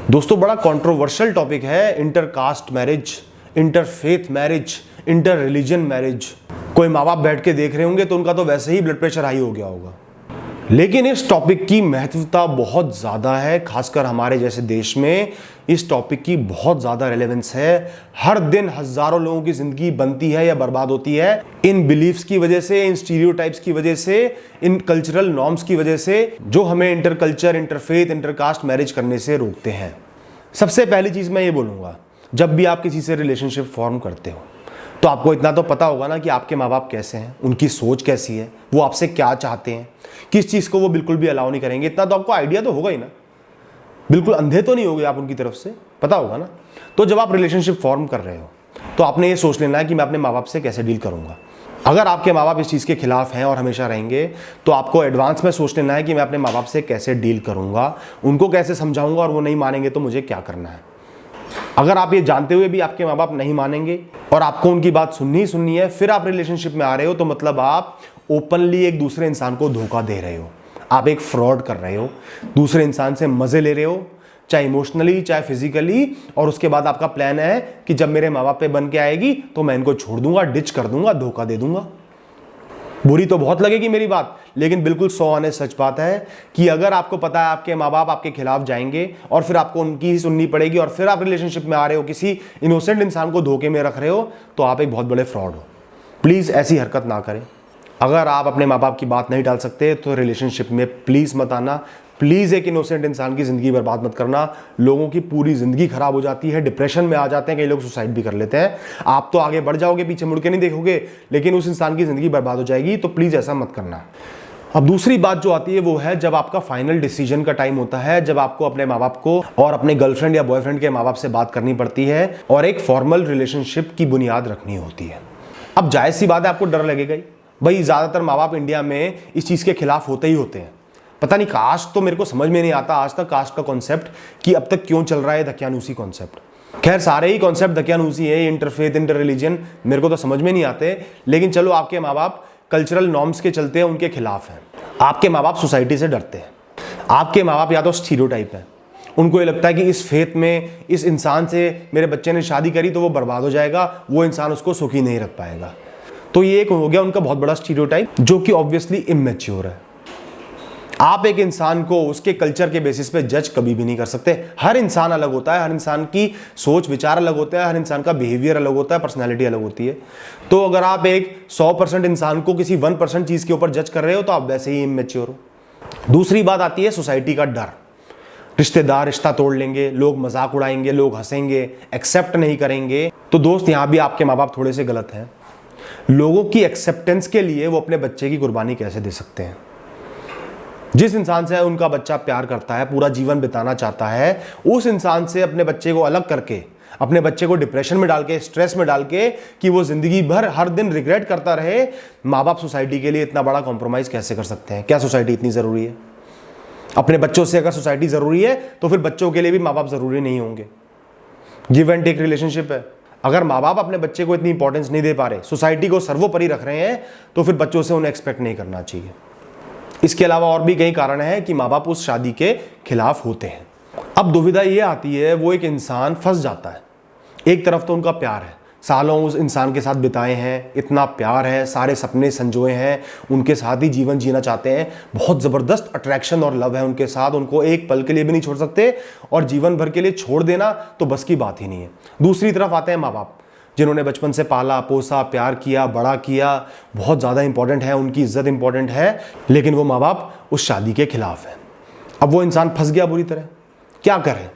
दोस्तों बड़ा controversial topic है intercaste marriage, interfaith marriage, inter religion marriage. कोई माँ बाप बैठ के देख रहे होंगे तो उनका तो वैसे ही ब्लड प्रेशर हाई हो गया होगा। लेकिन इस टॉपिक की महत्वता बहुत ज़्यादा है, खासकर हमारे जैसे देश में इस टॉपिक की बहुत ज़्यादा रेलेवेंस है। हर दिन हज़ारों लोगों की ज़िंदगी बनती है या बर्बाद होती है इन बिलीफ्स की वजह से, इन स्टीरियोटाइप्स की वजह से, इन कल्चरल नॉर्म्स की वजह से, जो हमें इंटरकल्चर, इंटरफेथ, इंटरकास्ट मैरिज करने से रोकते हैं। सबसे पहली चीज़ मैं ये बोलूँगा, जब भी आप किसी से रिलेशनशिप फॉर्म करते हो तो आपको इतना तो पता होगा ना कि आपके माँ बाप कैसे हैं, उनकी सोच कैसी है, वो आपसे क्या चाहते हैं, किस चीज़ को वो बिल्कुल भी अलाउ नहीं करेंगे। इतना तो आपको आइडिया तो होगा ही ना, बिल्कुल अंधे तो नहीं होगे आप उनकी तरफ से, पता होगा ना। तो जब आप रिलेशनशिप फॉर्म कर रहे हो तो आपने ये सोच लेना है कि मैं अपने माँ बाप से कैसे डील करूँगा। अगर आपके माँ बाप इस चीज़ के खिलाफ हैं और हमेशा रहेंगे तो आपको एडवांस में सोच लेना है कि मैं अपने माँ बाप से कैसे डील करूँगा, उनको कैसे समझाऊँगा, और वो नहीं मानेंगे तो मुझे क्या करना है। अगर आप ये जानते हुए भी आपके माँ बाप नहीं मानेंगे और आपको उनकी बात सुननी है, फिर आप रिलेशनशिप में आ रहे हो, तो मतलब आप ओपनली एक दूसरे इंसान को धोखा दे रहे हो, आप एक फ्रॉड कर रहे हो, दूसरे इंसान से मजे ले रहे हो, चाहे इमोशनली चाहे फिजिकली। और उसके बाद आपका प्लान है कि जब मेरे माँ बाप पे बन के आएगी तो मैं इनको छोड़ दूंगा, डिच कर दूंगा, धोखा दे दूंगा। बुरी तो बहुत लगेगी मेरी बात, लेकिन बिल्कुल 100 आने सच बात है कि अगर आपको पता है आपके माँ बाप आपके खिलाफ जाएंगे और फिर आपको उनकी ही सुननी पड़ेगी और फिर आप रिलेशनशिप में आ रहे हो, किसी इनोसेंट इंसान को धोखे में रख रहे हो, तो आप एक बहुत बड़े फ्रॉड हो। प्लीज़ ऐसी हरकत ना करें। अगर आप अपने माँ बाप की बात नहीं टाल सकते तो रिलेशनशिप में प्लीज़ मत आना। प्लीज़ एक इनोसेंट इंसान की ज़िंदगी बर्बाद मत करना। लोगों की पूरी ज़िंदगी खराब हो जाती है, डिप्रेशन में आ जाते हैं, कई लोग सुसाइड भी कर लेते हैं। आप तो आगे बढ़ जाओगे, पीछे मुड़ के नहीं देखोगे, लेकिन उस इंसान की ज़िंदगी बर्बाद हो जाएगी। तो प्लीज़ ऐसा मत करना। अब दूसरी बात जो आती है वो है जब आपका फाइनल डिसीजन का टाइम होता है, जब आपको अपने माँ बाप को और अपने गर्लफ्रेंड या बॉयफ्रेंड के माँ बाप से बात करनी पड़ती है और एक फॉर्मल रिलेशनशिप की बुनियाद रखनी होती है। अब जायज़ सी बात है, आपको डर लगेगा ही। भाई ज़्यादातर माँ बाप इंडिया में इस चीज़ के खिलाफ होते ही होते हैं। पता नहीं, कास्ट तो मेरे को समझ में नहीं आता आज तक, कास्ट का कॉन्सेप्ट कि अब तक क्यों चल रहा है दकियानूसी कॉन्सेप्ट। खैर सारे ही कॉन्सेप्ट दकियानूसी है, इंटरफेथ, इंटर रिलीजन, मेरे को तो समझ में नहीं आते। लेकिन चलो, आपके माँ बाप कल्चरल नॉर्म्स के चलते हैं उनके खिलाफ हैं, आपके माँ बाप सोसाइटी से डरते हैं, आपके माँ बाप या तो स्टीरियोटाइप है, उनको ये लगता है कि इस फेथ में, इस इंसान से मेरे बच्चे ने शादी करी तो वो बर्बाद हो जाएगा, वो इंसान उसको सुखी नहीं रख पाएगा। तो ये एक हो गया उनका बहुत बड़ा स्टीरियोटाइप, जो कि ऑब्वियसली इमेच्योर है। आप एक इंसान को उसके कल्चर के बेसिस पे जज कभी भी नहीं कर सकते। हर इंसान अलग होता है, हर इंसान की सोच विचार अलग होता है, हर इंसान का बिहेवियर अलग होता है, पर्सनैलिटी अलग होती है। तो अगर आप एक 100% इंसान को किसी 1% चीज़ के ऊपर जज कर रहे हो तो आप वैसे ही इमेच्योर हो। दूसरी बात आती है सोसाइटी का डर। रिश्तेदार रिश्ता तोड़ लेंगे, लोग मजाक उड़ाएंगे, लोग हंसेंगे, एक्सेप्ट नहीं करेंगे। तो दोस्त, यहाँ भी आपके माँ बाप थोड़े से गलत हैं। लोगों की एक्सेप्टेंस के लिए वो अपने बच्चे की कुर्बानी कैसे दे सकते हैं? जिस इंसान से उनका बच्चा प्यार करता है, पूरा जीवन बिताना चाहता है, उस इंसान से अपने बच्चे को अलग करके, अपने बच्चे को डिप्रेशन में डाल के, स्ट्रेस में डाल के, कि वो जिंदगी भर हर दिन रिग्रेट करता रहे, माँ बाप सोसाइटी के लिए इतना बड़ा कॉम्प्रोमाइज़ कैसे कर सकते हैं? क्या सोसाइटी इतनी ज़रूरी है? अपने बच्चों से अगर सोसाइटी ज़रूरी है तो फिर बच्चों के लिए भी माँ बाप ज़रूरी नहीं होंगे। गिव एंड टेक रिलेशनशिप है। अगर माँ बाप अपने बच्चे को इतनी इंपॉर्टेंस नहीं दे पा रहे, सोसाइटी को सर्वोपरि रख रहे हैं, तो फिर बच्चों से उन्हें एक्सपेक्ट नहीं करना चाहिए। इसके अलावा और भी कई कारण हैं कि माँ बाप उस शादी के खिलाफ होते हैं। अब दुविधा ये आती है, वो एक इंसान फंस जाता है। एक तरफ तो उनका प्यार है, सालों उस इंसान के साथ बिताए हैं, इतना प्यार है, सारे सपने संजोए हैं, उनके साथ ही जीवन जीना चाहते हैं, बहुत ज़बरदस्त अट्रैक्शन और लव है उनके साथ, उनको एक पल के लिए भी नहीं छोड़ सकते, और जीवन भर के लिए छोड़ देना तो बस की बात ही नहीं है। दूसरी तरफ आते हैं माँ बाप, जिन्होंने बचपन से पाला पोसा, प्यार किया, बड़ा किया, बहुत ज़्यादा इंपॉर्टेंट है, उनकी इज्जत इंपॉर्टेंट है, लेकिन वो माँ बाप उस शादी के खिलाफ है। अब वो इंसान फंस गया बुरी तरह, क्या करें?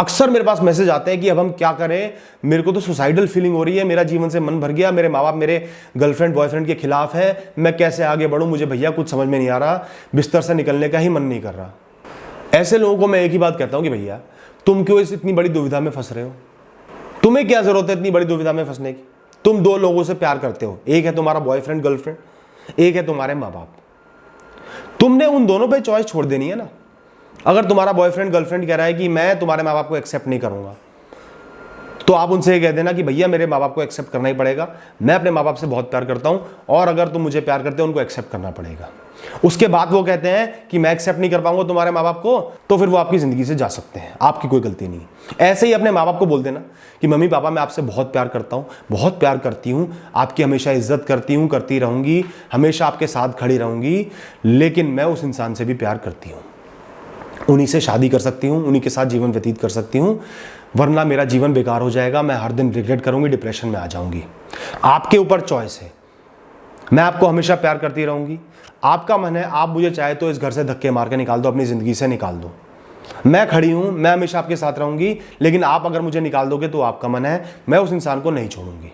अक्सर मेरे पास मैसेज आते हैं कि अब हम क्या करें, मेरे को तो सुसाइडल फीलिंग हो रही है, मेरा जीवन से मन भर गया, मेरे माँ बाप मेरे गर्लफ्रेंड बॉयफ्रेंड के खिलाफ है, मैं कैसे आगे बढ़ूँ, मुझे भैया कुछ समझ में नहीं आ रहा, बिस्तर से निकलने का ही मन नहीं कर रहा। ऐसे लोगों को मैं एक ही बात कहता हूँ कि भैया तुम क्यों इस इतनी बड़ी दुविधा में फंस रहे हो? तुम्हें क्या जरूरत है इतनी बड़ी दुविधा में फंसने की? तुम दो लोगों से प्यार करते हो, एक है तुम्हारा बॉयफ्रेंड गर्लफ्रेंड, एक है तुम्हारे माँ बाप। तुमने उन दोनों पे चॉइस छोड़ देनी है ना। अगर तुम्हारा बॉयफ्रेंड गर्लफ्रेंड कह रहा है कि मैं तुम्हारे माँ बाप को एक्सेप्ट नहीं करूंगा, तो आप उनसे ये कह देना कि भैया मेरे माँ बाप को एक्सेप्ट करना ही पड़ेगा, मैं अपने माँ बाप से बहुत प्यार करता हूँ और अगर तुम मुझे प्यार करते हो उनको एक्सेप्ट करना पड़ेगा। उसके बाद वो कहते हैं कि मैं एक्सेप्ट नहीं कर पाऊंगा तुम्हारे माँ बाप को, तो फिर वो आपकी ज़िंदगी से जा सकते हैं, आपकी कोई गलती नहीं। ऐसे ही अपने माँ बाप को बोल देना कि मम्मी पापा मैं आपसे बहुत प्यार करता हूँ, बहुत प्यार करती हूँ, आपकी हमेशा इज्जत करती हूँ, करती रहूँगी, हमेशा आपके साथ खड़ी रहूँगी, लेकिन मैं उस इंसान से भी प्यार करती हूँ, उन्हीं से शादी कर सकती हूँ, उन्हीं के साथ जीवन व्यतीत कर सकती हूँ, वरना मेरा जीवन बेकार हो जाएगा, मैं हर दिन रिग्रेट करूँगी, डिप्रेशन में आ जाऊँगी। आपके ऊपर चॉइस है, मैं आपको हमेशा प्यार करती रहूँगी, आपका मन है, आप मुझे चाहे तो इस घर से धक्के मार के निकाल दो, अपनी ज़िंदगी से निकाल दो, मैं खड़ी हूँ, मैं हमेशा आपके साथ रहूँगी, लेकिन आप अगर मुझे निकाल दोगे तो आपका मन है, मैं उस इंसान को नहीं छोड़ूंगी।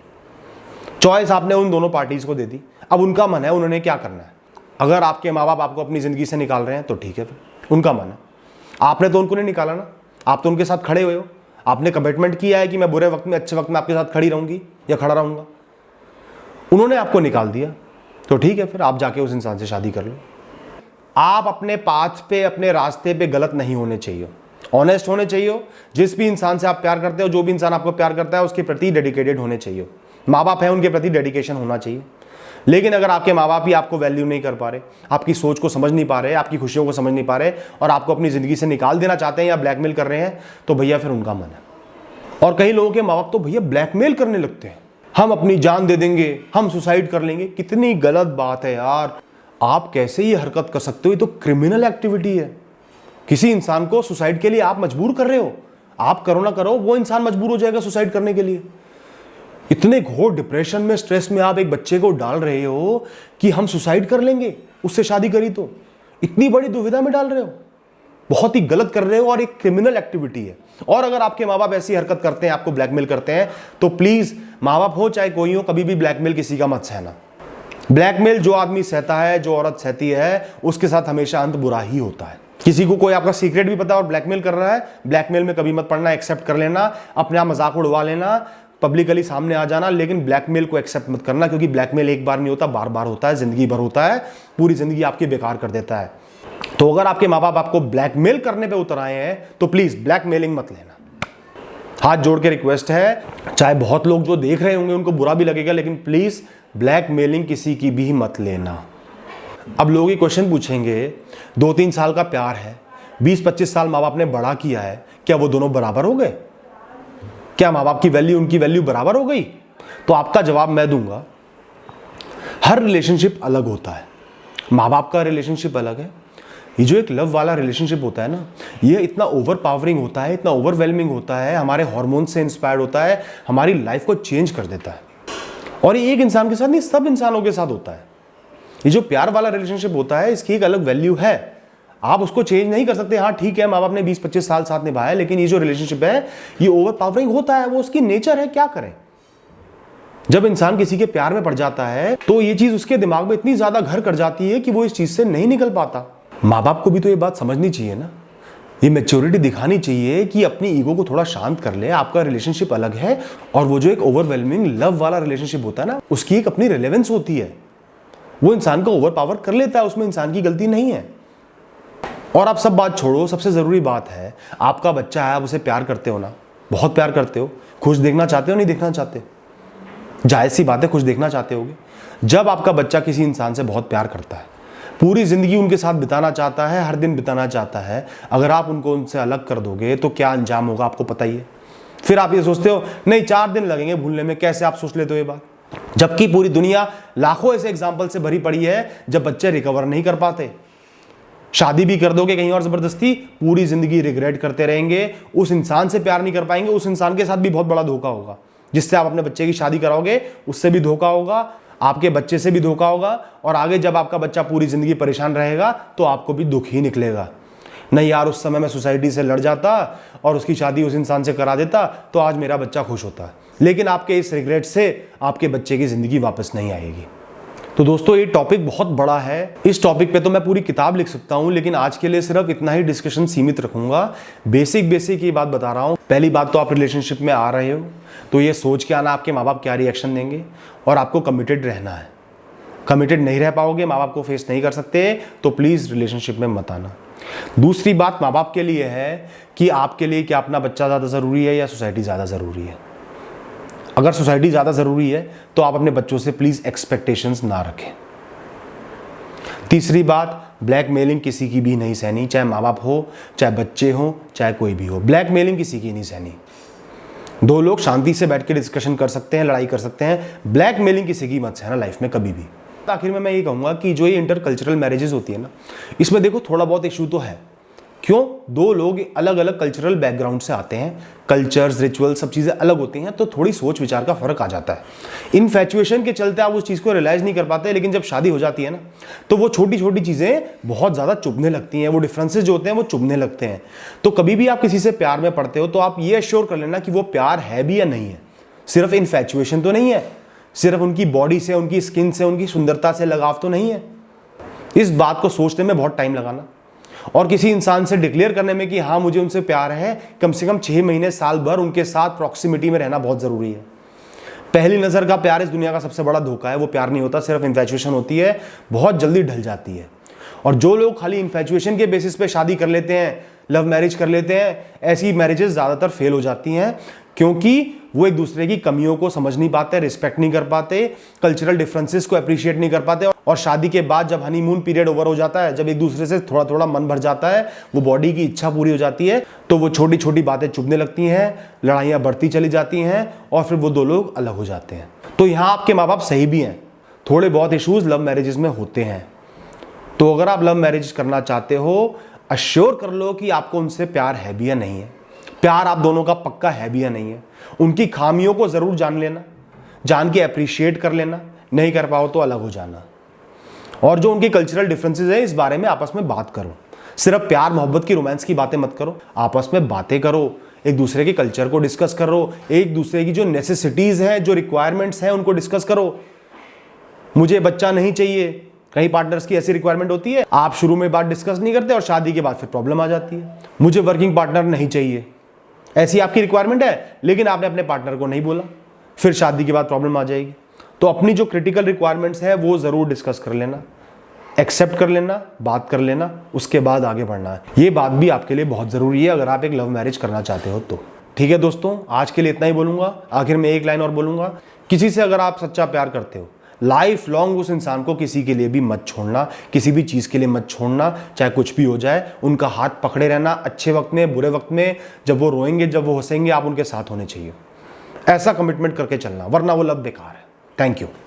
चॉइस आपने उन दोनों पार्टीज़ को दे दी, अब उनका मन है, उन्होंने क्या करना है। अगर आपके माँ बाप आपको अपनी ज़िंदगी से निकाल रहे हैं तो ठीक है, फिर उनका मन है, आपने तो उनको नहीं निकाला ना, आप तो उनके साथ खड़े हुए हो, आपने कमिटमेंट किया है कि मैं बुरे वक्त में अच्छे वक्त में आपके साथ खड़ी रहूँगी या खड़ा रहूँगा। उन्होंने आपको निकाल दिया तो ठीक है, फिर आप जाके उस इंसान से शादी कर लो। आप अपने पाथ पे, अपने रास्ते पे गलत नहीं होने चाहिए, ऑनेस्ट होने चाहिए। जिस भी इंसान से आप प्यार करते हो, जो भी इंसान आपको प्यार करता है, उसके प्रति डेडिकेटेड होने चाहिए। माँ बाप है, उनके प्रति डेडिकेशन होना चाहिए। लेकिन अगर आपके माँ बाप ही आपको वैल्यू नहीं कर पा रहे, आपकी सोच को समझ नहीं पा रहे, आपकी खुशियों को समझ नहीं पा रहे और आपको अपनी ज़िंदगी से निकाल देना चाहते हैं या ब्लैकमेल कर रहे हैं, तो भैया फिर उनका मन है। और कई लोगों के माँ बाप तो भैया ब्लैकमेल करने लगते हैं, हम अपनी जान दे देंगे, हम सुसाइड कर लेंगे। कितनी गलत बात है यार, आप कैसे ये हरकत कर सकते हो, ये तो क्रिमिनल एक्टिविटी है। किसी इंसान को सुसाइड के लिए आप मजबूर कर रहे हो, आप करो ना करो, वो इंसान मजबूर हो जाएगा सुसाइड करने के लिए। इतने घोर डिप्रेशन में, स्ट्रेस में आप एक बच्चे को डाल रहे हो कि हम सुसाइड कर लेंगे उससे शादी करी तो, इतनी बड़ी दुविधा में डाल रहे हो, बहुत ही गलत कर रहे हो और एक क्रिमिनल एक्टिविटी है। और अगर आपके माँ बाप ऐसी हरकत करते हैं, आपको ब्लैकमेल करते हैं, तो प्लीज माँ बाप हो चाहे कोई हो, कभी भी ब्लैकमेल किसी का मत सहना। ब्लैकमेल जो आदमी सहता है, जो औरत सहती है, उसके साथ हमेशा अंत बुरा ही होता है। किसी को कोई आपका सीक्रेट भी पता और ब्लैकमेल कर रहा है, ब्लैकमेल में कभी मत पड़ना, एक्सेप्ट कर लेना, अपने आप मजाक उड़वा लेना, पब्लिकली सामने आ जाना, लेकिन ब्लैकमेल को एक्सेप्ट मत करना, क्योंकि ब्लैकमेल एक बार नहीं होता, बार बार होता है, जिंदगी भर होता है, पूरी जिंदगी आपकी बेकार कर देता है। तो अगर आपके माँ बाप आपको ब्लैकमेल करने पे उतर आए हैं तो प्लीज ब्लैकमेलिंग मत लेना। हाथ जोड़ के रिक्वेस्ट है, चाहे बहुत लोग जो देख रहे होंगे उनको बुरा भी लगेगा, लेकिन प्लीज ब्लैकमेलिंग किसी की भी मत लेना। अब लोग ये क्वेश्चन पूछेंगे, 2-3 साल का प्यार है, 20-25 साल माँ बाप ने बड़ा किया है, क्या वो दोनों बराबर हो गए? क्या माँ बाप की वैल्यू उनकी वैल्यू बराबर हो गई? तो आपका जवाब मैं दूंगा, हर रिलेशनशिप अलग होता है। माँ बाप का रिलेशनशिप अलग है, ये जो एक लव वाला रिलेशनशिप होता है ना, ये इतना ओवर पावरिंग होता है, इतना ओवरवेलमिंग होता है, हमारे हार्मोन से इंस्पायर्ड होता है, हमारी लाइफ को चेंज कर देता है। और ये एक इंसान के साथ नहीं, सब इंसानों के साथ होता है। ये जो प्यार वाला रिलेशनशिप होता है, इसकी एक अलग वैल्यू है, आप उसको चेंज नहीं कर सकते। हाँ ठीक है, माँ बाप ने 20-25 साल साथ निभाया, लेकिन ये जो रिलेशनशिप है ये ओवर पावरिंग होता है, वो उसकी नेचर है, क्या करें। जब इंसान किसी के प्यार में पड़ जाता है तो ये चीज उसके दिमाग में इतनी ज्यादा घर कर जाती है कि वो इस चीज से नहीं निकल पाता। माँ बाप को भी तो ये बात समझनी चाहिए ना, ये मैच्योरिटी दिखानी चाहिए कि अपनी ईगो को थोड़ा शांत कर ले। आपका रिलेशनशिप अलग है और वो जो एक ओवरवेलमिंग लव वाला रिलेशनशिप होता है ना, उसकी एक अपनी रिलेवेंस होती है, वो इंसान को ओवर पावर कर लेता है, उसमें इंसान की गलती नहीं है। और आप सब बात छोड़ो, सबसे जरूरी बात है, आपका बच्चा है, आप उसे प्यार करते हो ना, बहुत प्यार करते हो, खुश देखना चाहते हो, नहीं देखना चाहते? जायज सी बात है, खुश देखना चाहते होगे। जब आपका बच्चा किसी इंसान से बहुत प्यार करता है, पूरी जिंदगी उनके साथ बिताना चाहता है, हर दिन बिताना चाहता है, अगर आप उनको उनसे अलग कर दोगे तो क्या अंजाम होगा आपको पता ही है। फिर आप ये सोचते हो नहीं 4 दिन लगेंगे भूलने में, कैसे आप सोच लेते हो ये बात? जबकि पूरी दुनिया लाखों ऐसे एग्जाम्पल से भरी पड़ी है जब बच्चे रिकवर नहीं कर पाते। शादी भी कर दोगे कहीं और जबरदस्ती, पूरी जिंदगी रिग्रेट करते रहेंगे, उस इंसान से प्यार नहीं कर पाएंगे, उस इंसान के साथ भी बहुत बड़ा धोखा होगा। जिससे आप अपने बच्चे की शादी कराओगे उससे भी धोखा होगा, आपके बच्चे से भी धोखा होगा, और आगे जब आपका बच्चा पूरी जिंदगी परेशान रहेगा तो आपको भी दुख ही निकलेगा। नहीं यार, उस समय मैं सोसाइटी से लड़ जाता और उसकी शादी उस इंसान से करा देता तो आज मेरा बच्चा खुश होता। लेकिन आपके इस रिग्रेट से आपके बच्चे की जिंदगी वापस नहीं आएगी। तो दोस्तों ये टॉपिक बहुत बड़ा है, इस टॉपिक पे तो मैं पूरी किताब लिख सकता हूँ, लेकिन आज के लिए सिर्फ इतना ही डिस्कशन सीमित रखूंगा। बेसिक ये बात बता रहा हूँ। पहली बात तो आप रिलेशनशिप में आ रहे हो तो ये सोच के आना आपके माँ बाप क्या रिएक्शन देंगे, और आपको कमिटेड रहना है। कमिटेड नहीं रह पाओगे, माँ बाप को फेस नहीं कर सकते, तो प्लीज रिलेशनशिप में मत आना। दूसरी बात माँ बाप के लिए है कि आपके लिए क्या अपना बच्चा ज़्यादा ज़रूरी है या सोसाइटी ज़्यादा ज़रूरी है। अगर सोसाइटी ज़्यादा ज़रूरी है तो आप अपने बच्चों से प्लीज़ एक्सपेक्टेशंस ना रखें। तीसरी बात, ब्लैकमेलिंग किसी की भी नहीं सहनी, चाहे माँ बाप हो, चाहे बच्चे हो, चाहे कोई भी हो। ब्लैकमेलिंग किसी की नहीं सहनी। दो लोग शांति से बैठ के डिस्कशन कर सकते हैं, लड़ाई कर सकते हैं, ब्लैकमेलिंग किसी की मत सहना लाइफ में कभी भी। आखिर में मैं ये कहूँगा कि जो ये इंटरकल्चरल मैरिजेस होती है ना, इसमें देखो थोड़ा बहुत इशू तो है। क्यों? दो लोग अलग अलग कल्चरल बैकग्राउंड से आते हैं, कल्चर्स, रिचुअल, सब चीज़ें अलग होती हैं, तो थोड़ी सोच विचार का फर्क आ जाता है। इनफैचुएशन के चलते आप उस चीज़ को रियलाइज़ नहीं कर पाते, लेकिन जब शादी हो जाती है ना, तो वो छोटी छोटी चीज़ें बहुत ज़्यादा चुभने लगती हैं, वो डिफरेंसेस जो होते हैं वो चुभने लगते हैं। तो कभी भी आप किसी से प्यार में पड़ते हो तो आप ये एश्योर कर लेना कि वो प्यार है भी या नहीं है। सिर्फ इनफैचुएशन तो नहीं है, सिर्फ उनकी बॉडी से, उनकी स्किन से, उनकी सुंदरता से लगाव तो नहीं है। इस बात को सोचने में बहुत टाइम लगाना और किसी इंसान से डिक्लेयर करने में कि हाँ मुझे उनसे प्यार है, कम से कम 6 महीने, साल भर उनके साथ प्रॉक्सिमिटी में रहना बहुत ज़रूरी है। पहली नज़र का प्यार इस दुनिया का सबसे बड़ा धोखा है। वो प्यार नहीं होता, सिर्फ इन्फैचुएशन होती है, बहुत जल्दी ढल जाती है। और जो लोग खाली इन्फैचुएशन के बेसिस पे शादी कर लेते हैं, लव मैरिज कर लेते हैं, ऐसी मैरिजेस ज़्यादातर फेल हो जाती हैं, क्योंकि वो एक दूसरे की कमियों को समझ नहीं पाते, रिस्पेक्ट नहीं कर पाते, कल्चरल डिफरेंसेस को अप्रिशिएट नहीं कर पाते। और शादी के बाद जब हनीमून पीरियड ओवर हो जाता है, जब एक दूसरे से थोड़ा थोड़ा मन भर जाता है, वो बॉडी की इच्छा पूरी हो जाती है, तो वो छोटी छोटी बातें चुभने लगती हैं, लड़ाइयाँ बढ़ती चली जाती हैं और फिर वो दो लोग अलग हो जाते हैं। तो यहाँ आपके माँ बाप सही भी हैं, थोड़े बहुत इशूज़ लव मैरिजेस में होते हैं। तो अगर आप लव मैरिज करना चाहते हो, अश्योर कर लो कि आपको उनसे प्यार है भी या नहीं है, प्यार आप दोनों का पक्का है भी या नहीं है। उनकी खामियों को ज़रूर जान लेना, जान के अप्रिशिएट कर लेना, नहीं कर पाओ तो अलग हो जाना। और जो उनके कल्चरल डिफरेंसेस है, इस बारे में आपस में बात करो। सिर्फ प्यार मोहब्बत की रोमांस की बातें मत करो, आपस में बातें करो, एक दूसरे के कल्चर को डिस्कस करो, एक दूसरे की जो नेसेसिटीज़ हैं, जो रिक्वायरमेंट्स हैं, उनको डिस्कस करो। मुझे बच्चा नहीं चाहिए, कई पार्टनर्स की ऐसी रिक्वायरमेंट होती है, आप शुरू में बात डिस्कस नहीं करते और शादी के बाद फिर प्रॉब्लम आ जाती है। मुझे वर्किंग पार्टनर नहीं चाहिए, ऐसी आपकी रिक्वायरमेंट है, लेकिन आपने अपने पार्टनर को नहीं बोला, फिर शादी के बाद प्रॉब्लम आ जाएगी। तो अपनी जो क्रिटिकल रिक्वायरमेंट्स है वो ज़रूर डिस्कस कर लेना, एक्सेप्ट कर लेना, बात कर लेना, उसके बाद आगे बढ़ना है। ये बात भी आपके लिए बहुत ज़रूरी है अगर आप एक लव मैरिज करना चाहते हो तो। ठीक है दोस्तों, आज के लिए इतना ही बोलूँगा। आखिर में एक लाइन और बोलूँगा, किसी से अगर आप सच्चा प्यार करते हो, लाइफ लॉन्ग उस इंसान को किसी के लिए भी मत छोड़ना, किसी भी चीज़ के लिए मत छोड़ना, चाहे कुछ भी हो जाए। उनका हाथ पकड़े रहना, अच्छे वक्त में, बुरे वक्त में, जब वो रोएंगे, जब वो हंसेंगे, आप उनके साथ होने चाहिए। ऐसा कमिटमेंट करके चलना, वरना वो लव बेकार है। Thank you.